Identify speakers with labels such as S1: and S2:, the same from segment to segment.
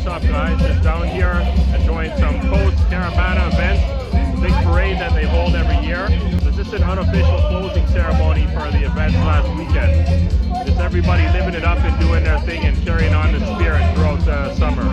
S1: What's up, guys? Just down here enjoying some post-Caravana event, big parade that they hold every year. This is an unofficial closing ceremony for the event last weekend. Just everybody living it up and doing their thing and carrying on the spirit throughout the summer.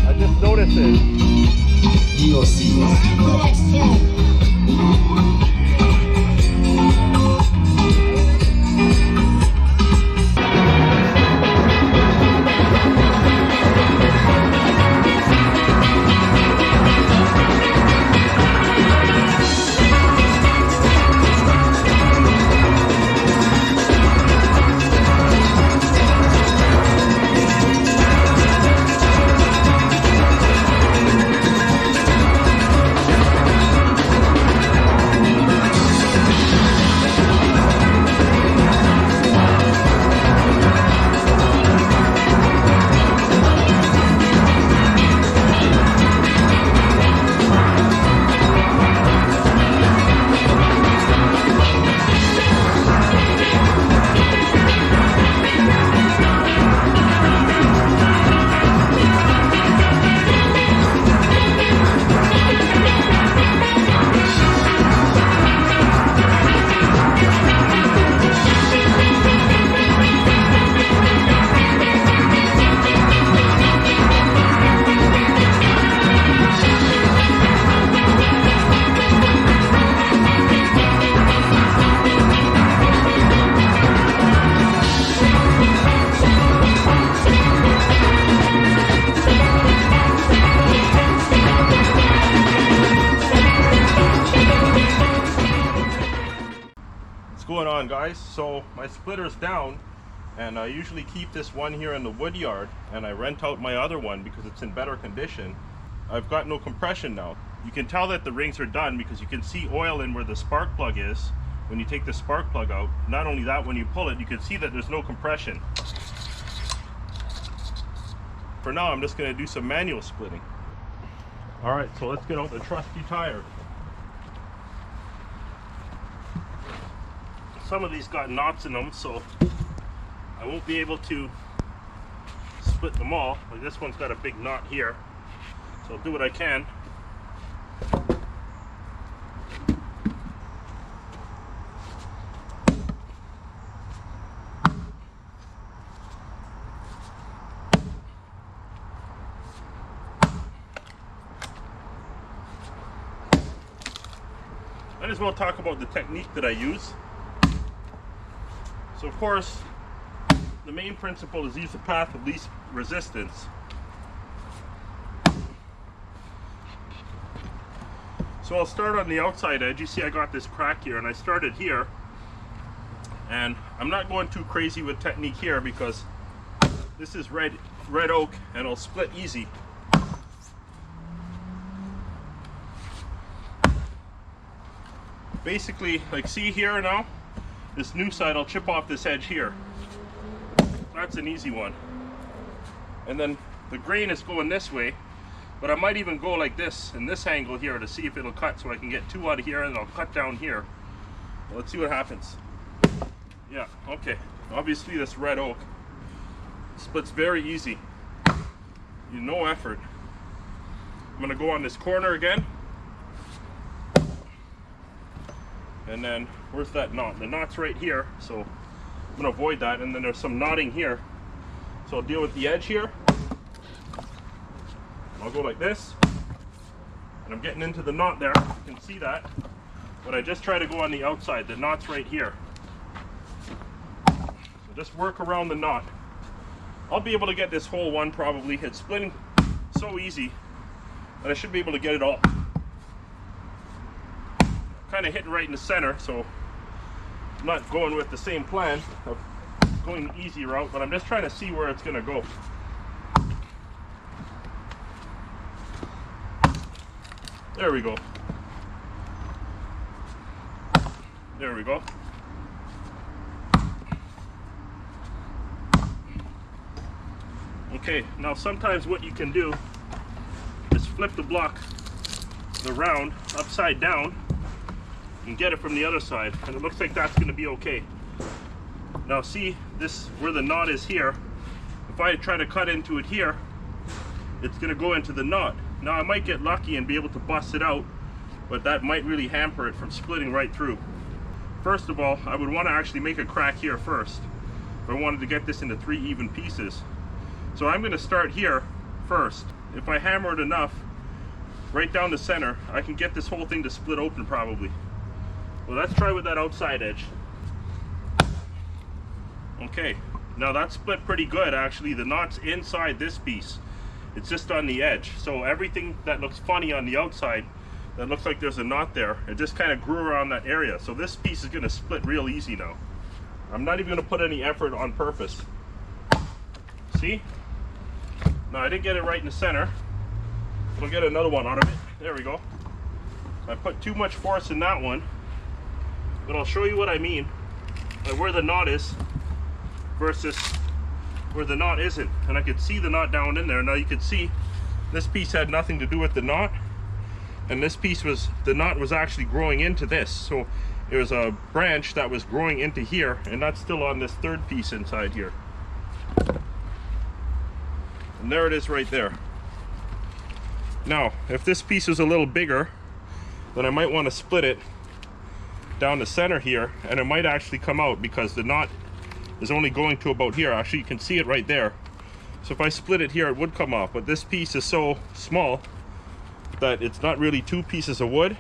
S1: I just noticed it. Going on, guys. So my splitter's down, and I usually keep this one here in the wood yard, and I rent out my other one because it's in better condition. I've got no compression now. You can tell that the rings are done because you can see oil in where the spark plug is when you take the spark plug out. Not only that, when you pull it, you can see that there's no compression. For now, I'm just going to do some manual splitting. Alright, so let's get out the trusty tire. Some of these got knots in them, so I won't be able to split them all. Like this one's got a big knot here, so I'll do what I can. I just want to talk about the technique that I use. So of course, the main principle is use the path of least resistance. So I'll start on the outside edge. You see I got this crack here, and I started here. And I'm not going too crazy with technique here because this is red oak and it'll split easy. Basically, like see here now, this new side, I'll chip off this edge here. That's an easy one. And then the grain is going this way, but I might even go like this in this angle here to see if it'll cut, so I can get two out of here and I'll cut down here. Well, let's see what happens. Yeah, okay. Obviously this red oak splits very easy. No effort. I'm gonna go on this corner again. And then, where's that knot? The knot's right here, so I'm going to avoid that. And then there's some knotting here. So I'll deal with the edge here. I'll go like this. And I'm getting into the knot there. You can see that. But I just try to go on the outside. The knot's right here. So just work around the knot. I'll be able to get this whole one probably. It's splitting so easy that I should be able to get it all. Kind of hitting right in the center, so I'm not going with the same plan of going the easy route, but I'm just trying to see where it's going to go. There we go. There we go. Okay, now sometimes what you can do is flip the block, the round, upside down and get it from the other side, and it looks like that's going to be okay. Now see, this, where the knot is here, if I try to cut into it here, it's going to go into the knot. Now I might get lucky and be able to bust it out, but that might really hamper it from splitting right through. First of all, I would want to actually make a crack here first if I wanted to get this into 3 even pieces. So I'm going to start here first. If I hammer it enough right down the center, I can get this whole thing to split open probably. Well, let's try with that outside edge. Okay, now that's split pretty good actually. The knot's inside this piece. It's just on the edge. So everything that looks funny on the outside, that looks like there's a knot there, it just kind of grew around that area. So this piece is going to split real easy now. I'm not even going to put any effort on purpose. See? Now I didn't get it right in the center. We'll get another one out of it. There we go. I put too much force in that one, but I'll show you what I mean by where the knot is versus where the knot isn't. And I could see the knot down in there. Now you can see this piece had nothing to do with the knot, and this piece was, the knot was actually growing into this. So it was a branch that was growing into here, and that's still on this third piece inside here. And there it is right there. Now, if this piece was a little bigger, then I might want to split it down the center here, and it might actually come out because the knot is only going to about here. Actually, you can see it right there. So if I split it here, it would come off, but this piece is so small that it's not really 2 pieces of wood.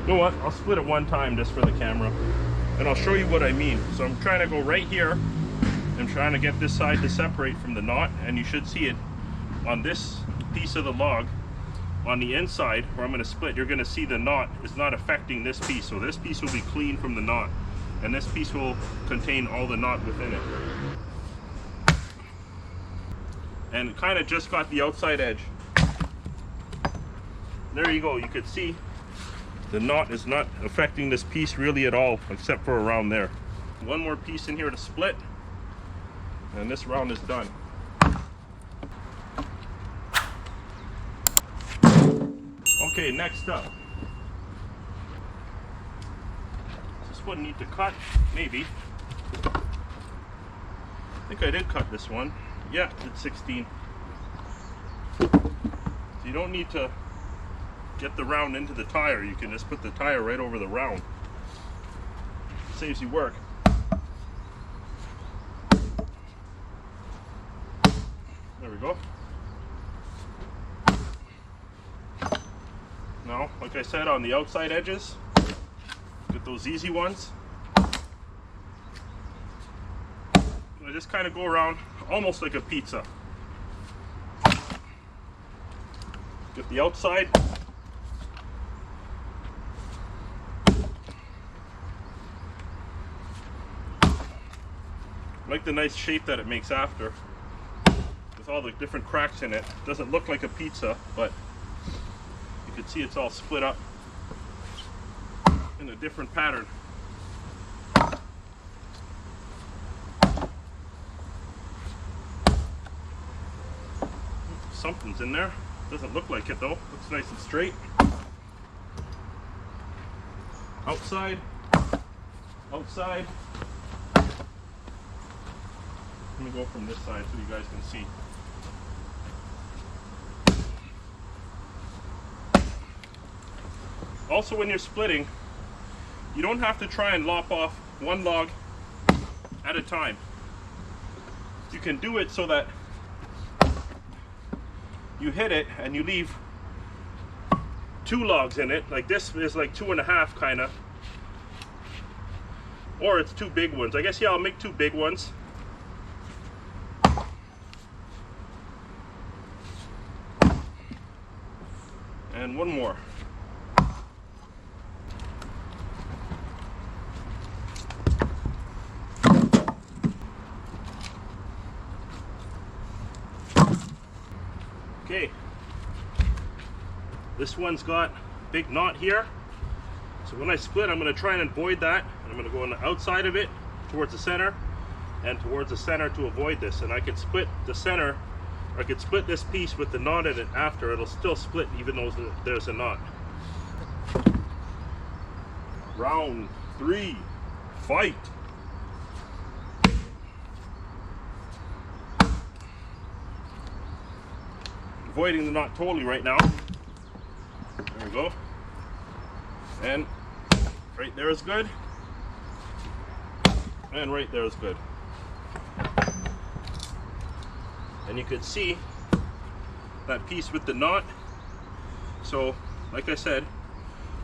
S1: You know what? I'll split it one time just for the camera, and I'll show you what I mean. So I'm trying to go right here. I'm trying to get this side to separate from the knot, and you should see it on this piece of the log. On the inside where I'm going to split, you're going to see the knot is not affecting this piece. So this piece will be clean from the knot, and this piece will contain all the knot within it. And kind of just got the outside edge. There you go. You could see the knot is not affecting this piece really at all, except for around there. One more piece in here to split, and this round is done. Okay, next up. Does this one need to cut? Maybe. I think I did cut this one. Yeah, it's 16. So you don't need to get the round into the tire. You can just put the tire right over the round. It saves you work. There we go. Now, like I said, on the outside edges, get those easy ones. I just kind of go around almost like a pizza. Get the outside. I like the nice shape that it makes after, with all the different cracks in it. It doesn't look like a pizza, but you can see it's all split up in a different pattern. Something's in there. Doesn't look like it though. Looks nice and straight. Outside. Outside. Let me go from this side so you guys can see. Also, when you're splitting, you don't have to try and lop off one log at a time. You can do it so that you hit it and you leave 2 logs in it. Like this is like 2.5 kind of, or it's 2 big ones. I guess, yeah, I'll make 2 big ones. And one more. Okay, this one's got a big knot here, so when I split, I'm going to try and avoid that, and I'm going to go on the outside of it towards the center and towards the center to avoid this. And I could split the center, or I could split this piece with the knot in it after. It'll still split even though there's a knot. Round 3, fight. avoiding the knot totally right now. There we go. And right there is good. And right there is good. And you can see that piece with the knot. So, like I said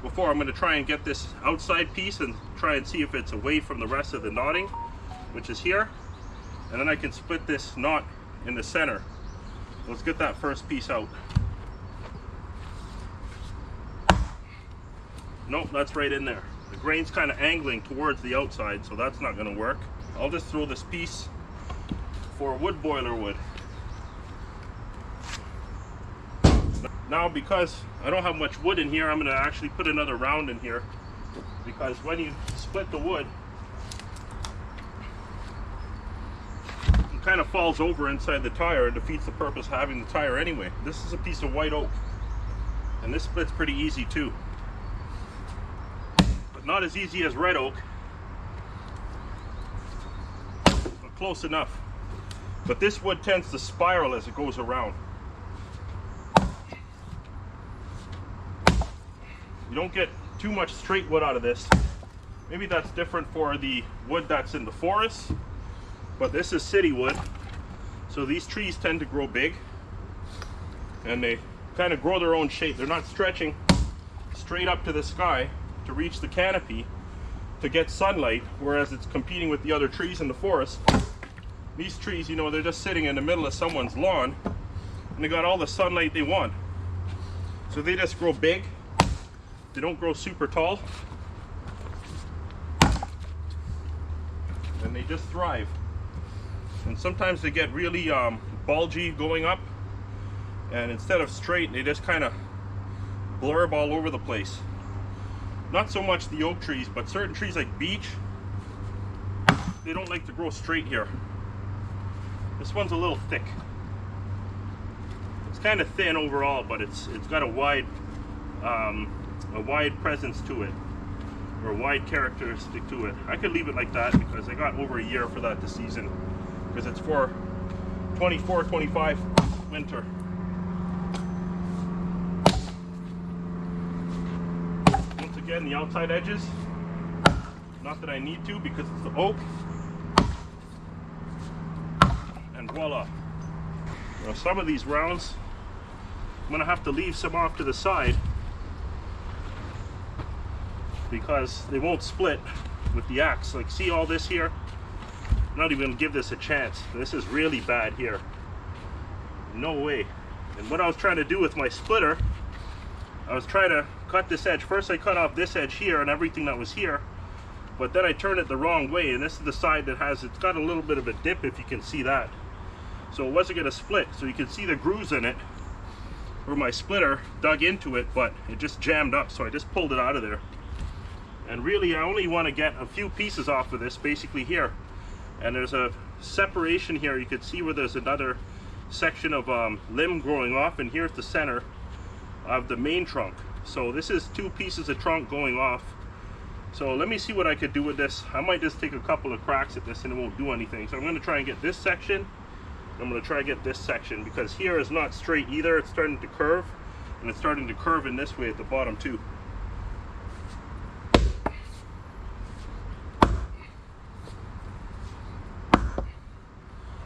S1: before, I'm going to try and get this outside piece and try and see if it's away from the rest of the knotting, which is here. And then I can split this knot in the center. Let's get that first piece out. Nope, that's right in there. The grain's kind of angling towards the outside, so that's not going to work. I'll just throw this piece for wood boiler wood. Now, because I don't have much wood in here, I'm going to actually put another round in here, because when you split the wood, it kind of falls over inside the tire and defeats the purpose of having the tire anyway. This is a piece of white oak, and this splits pretty easy too, but not as easy as red oak, but close enough. But this wood tends to spiral as it goes around. You don't get too much straight wood out of this. Maybe that's different for the wood that's in the forest, but this is city wood. So these trees tend to grow big, and they kind of grow their own shape. They're not stretching straight up to the sky to reach the canopy to get sunlight, whereas it's competing with the other trees in the forest. These trees, you know, they're just sitting in the middle of someone's lawn, and they got all the sunlight they want. So they just grow big. They don't grow super tall, and they just thrive. And sometimes they get really bulgy going up, and instead of straight, they just kind of blurb all over the place. Not so much the oak trees, but certain trees like beech, they don't like to grow straight here. This one's a little thick. It's kind of thin overall, but it's got a wide presence to it, or a wide characteristic to it. I could leave it like that because I got over a year for that this season, because it's for 24-25 winter. Once again, the outside edges, not that I need to because it's the oak, and voila. Now, some of these rounds I'm gonna have to leave some off to the side because they won't split with the axe. Like, see all this here? I'm not even gonna give this a chance. This is really bad here. No way. And what I was trying to do with my splitter, I was trying to cut this edge. First I cut off this edge here and everything that was here, but then I turned it the wrong way, and this is the side that has, it's got a little bit of a dip, if you can see that. So it wasn't gonna split. So you can see the grooves in it where my splitter dug into it, but it just jammed up, so I just pulled it out of there. And really I only want to get a few pieces off of this, basically here. And there's a separation here. You can see where there's another section of limb growing off, and here's the center of the main trunk. So this is 2 pieces of trunk going off. So let me see what I could do with this. I might just take a couple of cracks at this and it won't do anything. So I'm going to try and get this section. I'm going to try and get this section, because here is not straight either. It's starting to curve, and it's starting to curve in this way at the bottom too.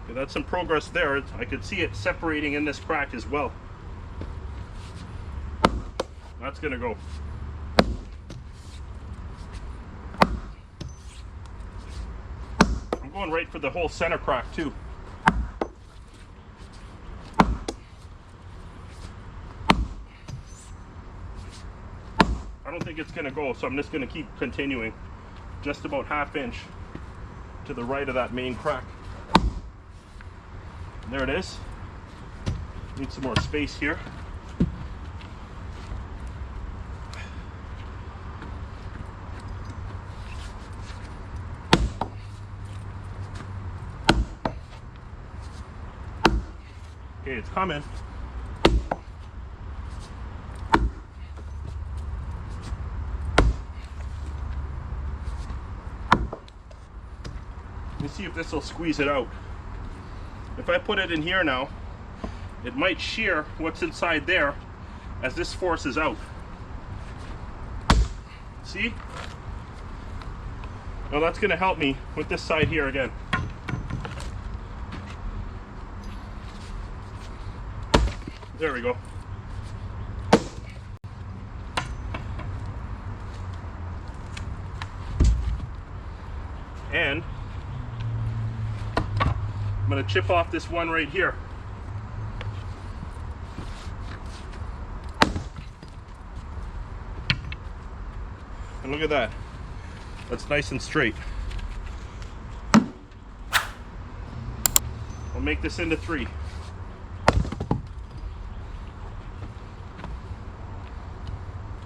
S1: Okay, that's some progress there. I could see it separating in this crack as well. That's going to go. I'm going right for the whole center crack too. I don't think it's going to go, so I'm just going to keep continuing just about 1/2 inch to the right of that main crack. And there it is. Need some more space here. Okay, it's coming. Let me see if this will squeeze it out. If I put it in here now it might shear what's inside there as this forces out. See? Now that's going to help me with this side here again. There we go. And I'm going to chip off this one right here. And look at that. That's nice and straight. I'll make this into 3.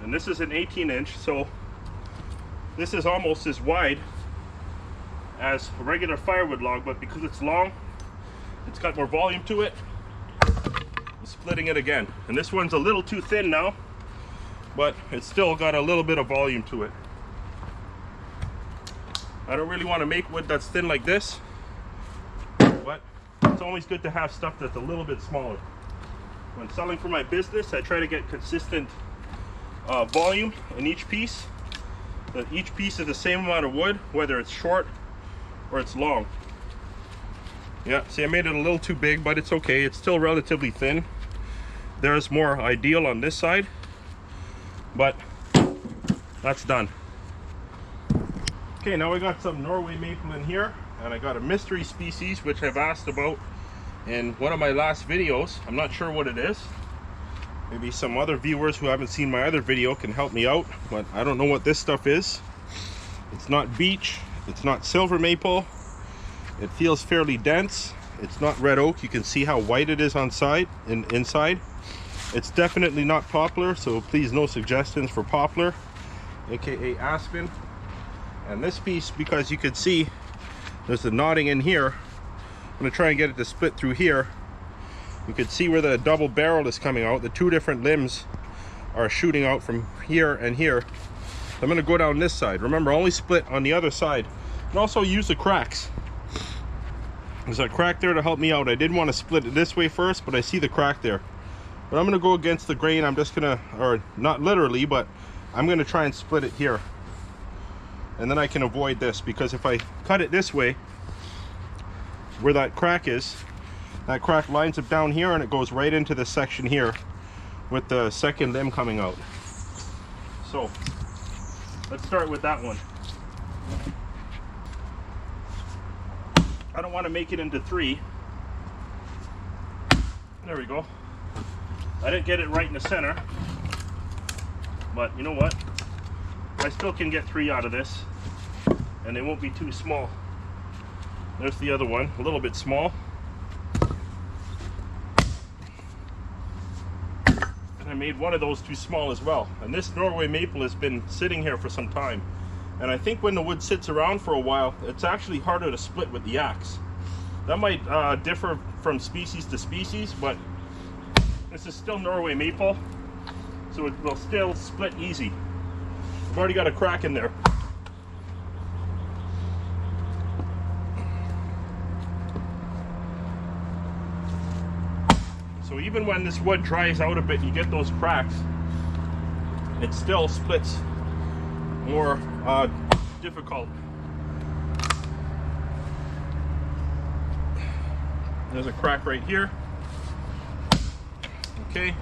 S1: And this is an 18-inch, so this is almost as wide as a regular firewood log, but because it's long, it's got more volume to it. I'm splitting it again. And this one's a little too thin now, but it's still got a little bit of volume to it. I don't really want to make wood that's thin like this, but it's always good to have stuff that's a little bit smaller. When selling for my business, I try to get consistent volume in each piece. That each piece is the same amount of wood, whether it's short or it's long. Yeah, see, I made it a little too big, but it's okay. It's still relatively thin. There's more ideal on this side, but that's done. Okay, now we got some Norway maple in here, and I got a mystery species which I've asked about in one of my last videos. I'm not sure what it is. Maybe some other viewers who haven't seen my other video can help me out, but I don't know what this stuff is. It's not beech, it's not silver maple. It feels fairly dense. It's not red oak. You can see how white it is on side and inside. It's definitely not poplar, so please no suggestions for poplar, aka aspen. And this piece, because you can see there's the knotting in here, I'm going to try and get it to split through here. You can see where the double barrel is coming out. The 2 different limbs are shooting out from here and here. I'm going to go down this side. Remember, only split on the other side. And also use the cracks. There's a crack there to help me out. I did want to split it this way first, but I see the crack there. But I'm going to go against the grain. I'm just going to, or not literally, but I'm going to try and split it here. And then I can avoid this, because if I cut it this way, where that crack is, that crack lines up down here and it goes right into this section here with the second limb coming out. So let's start with that one. I don't want to make it into 3. There we go. I didn't get it right in the center, but you know what? I still can get 3 out of this, and they won't be too small. There's the other one, a little bit small. And I made one of those too small as well. And this Norway maple has been sitting here for some time. And I think when the wood sits around for a while, it's actually harder to split with the axe. That might differ from species to species, but this is still Norway maple, so it will still split easy. I've already got a crack in there. So even when this wood dries out a bit and you get those cracks, it still splits more difficult. There's a crack right here. Okay.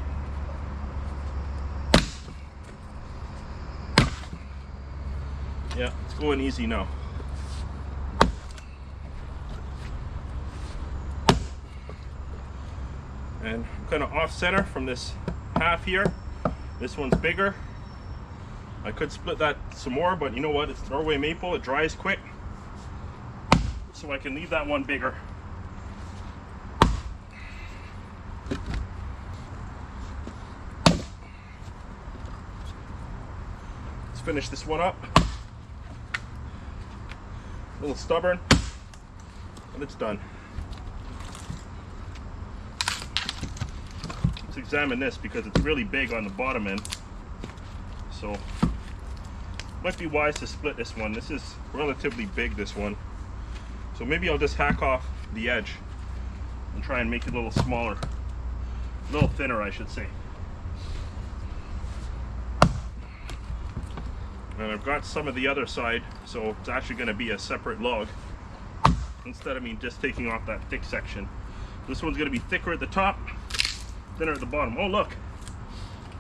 S1: Yeah, it's going easy now. And I'm kind of off center from this half here. This one's bigger. I could split that some more, but you know what? It's Norway maple, it dries quick. So I can leave that one bigger. Let's finish this one up. A little stubborn, but it's done. Let's examine this because it's really big on the bottom end. So might be wise to split this one. This is relatively big, this one. So maybe I'll just hack off the edge and try and make it a little smaller. A little thinner, I should say. And I've got some of the other side, so it's actually going to be a separate log instead of me just taking off that thick section. This one's going to be thicker at the top, thinner at the bottom. Oh look,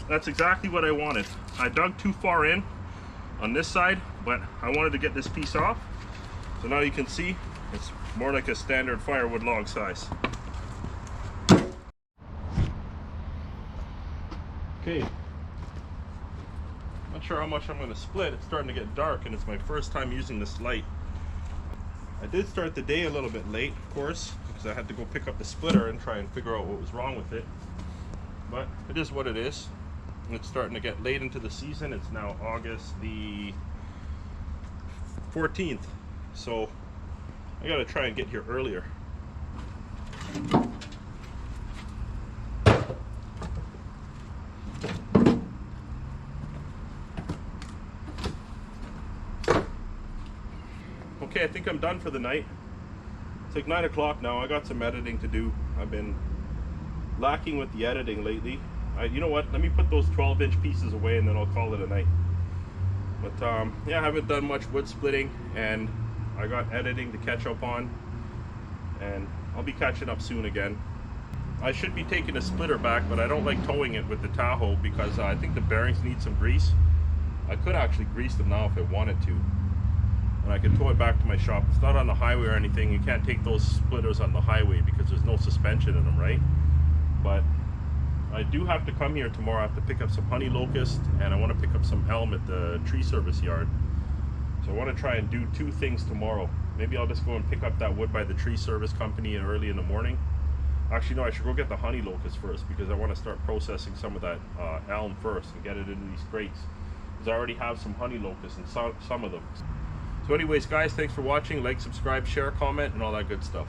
S1: that's exactly what I wanted. I dug too far in on this side, but I wanted to get this piece off. So now you can see it's more like a standard firewood log size. Okay, not sure how much I'm going to split. It's starting to get dark and it's my first time using this light. I did start the day a little bit late, of course, because I had to go pick up the splitter and try and figure out what was wrong with it. But it is what it is. It's starting to get late into the season. It's now August the 14th, so I gotta try and get here earlier. Okay, I think I'm done for the night. It's like 9 o'clock now. I got some editing to do. I've been lacking with the editing lately. You know what? Let me put those 12-inch pieces away and then I'll call it a night. But yeah, I haven't done much wood splitting and I got editing to catch up on. And I'll be catching up soon again. I should be taking a splitter back, but I don't like towing it with the Tahoe because I think the bearings need some grease. I could actually grease them now if I wanted to. And I can tow it back to my shop. It's not on the highway or anything. You can't take those splitters on the highway because there's no suspension in them, right? But I do have to come here tomorrow. I have to pick up some honey locust and I want to pick up some elm at the tree service yard. So I want to try and do two things tomorrow. Maybe I'll just go and pick up that wood by the tree service company early in the morning. Actually, no, I should go get the honey locust first because I want to start processing some of that elm first and get it into these crates. Because I already have some honey locusts and some of them. So anyways, guys, thanks for watching. Like, subscribe, share, comment, and all that good stuff.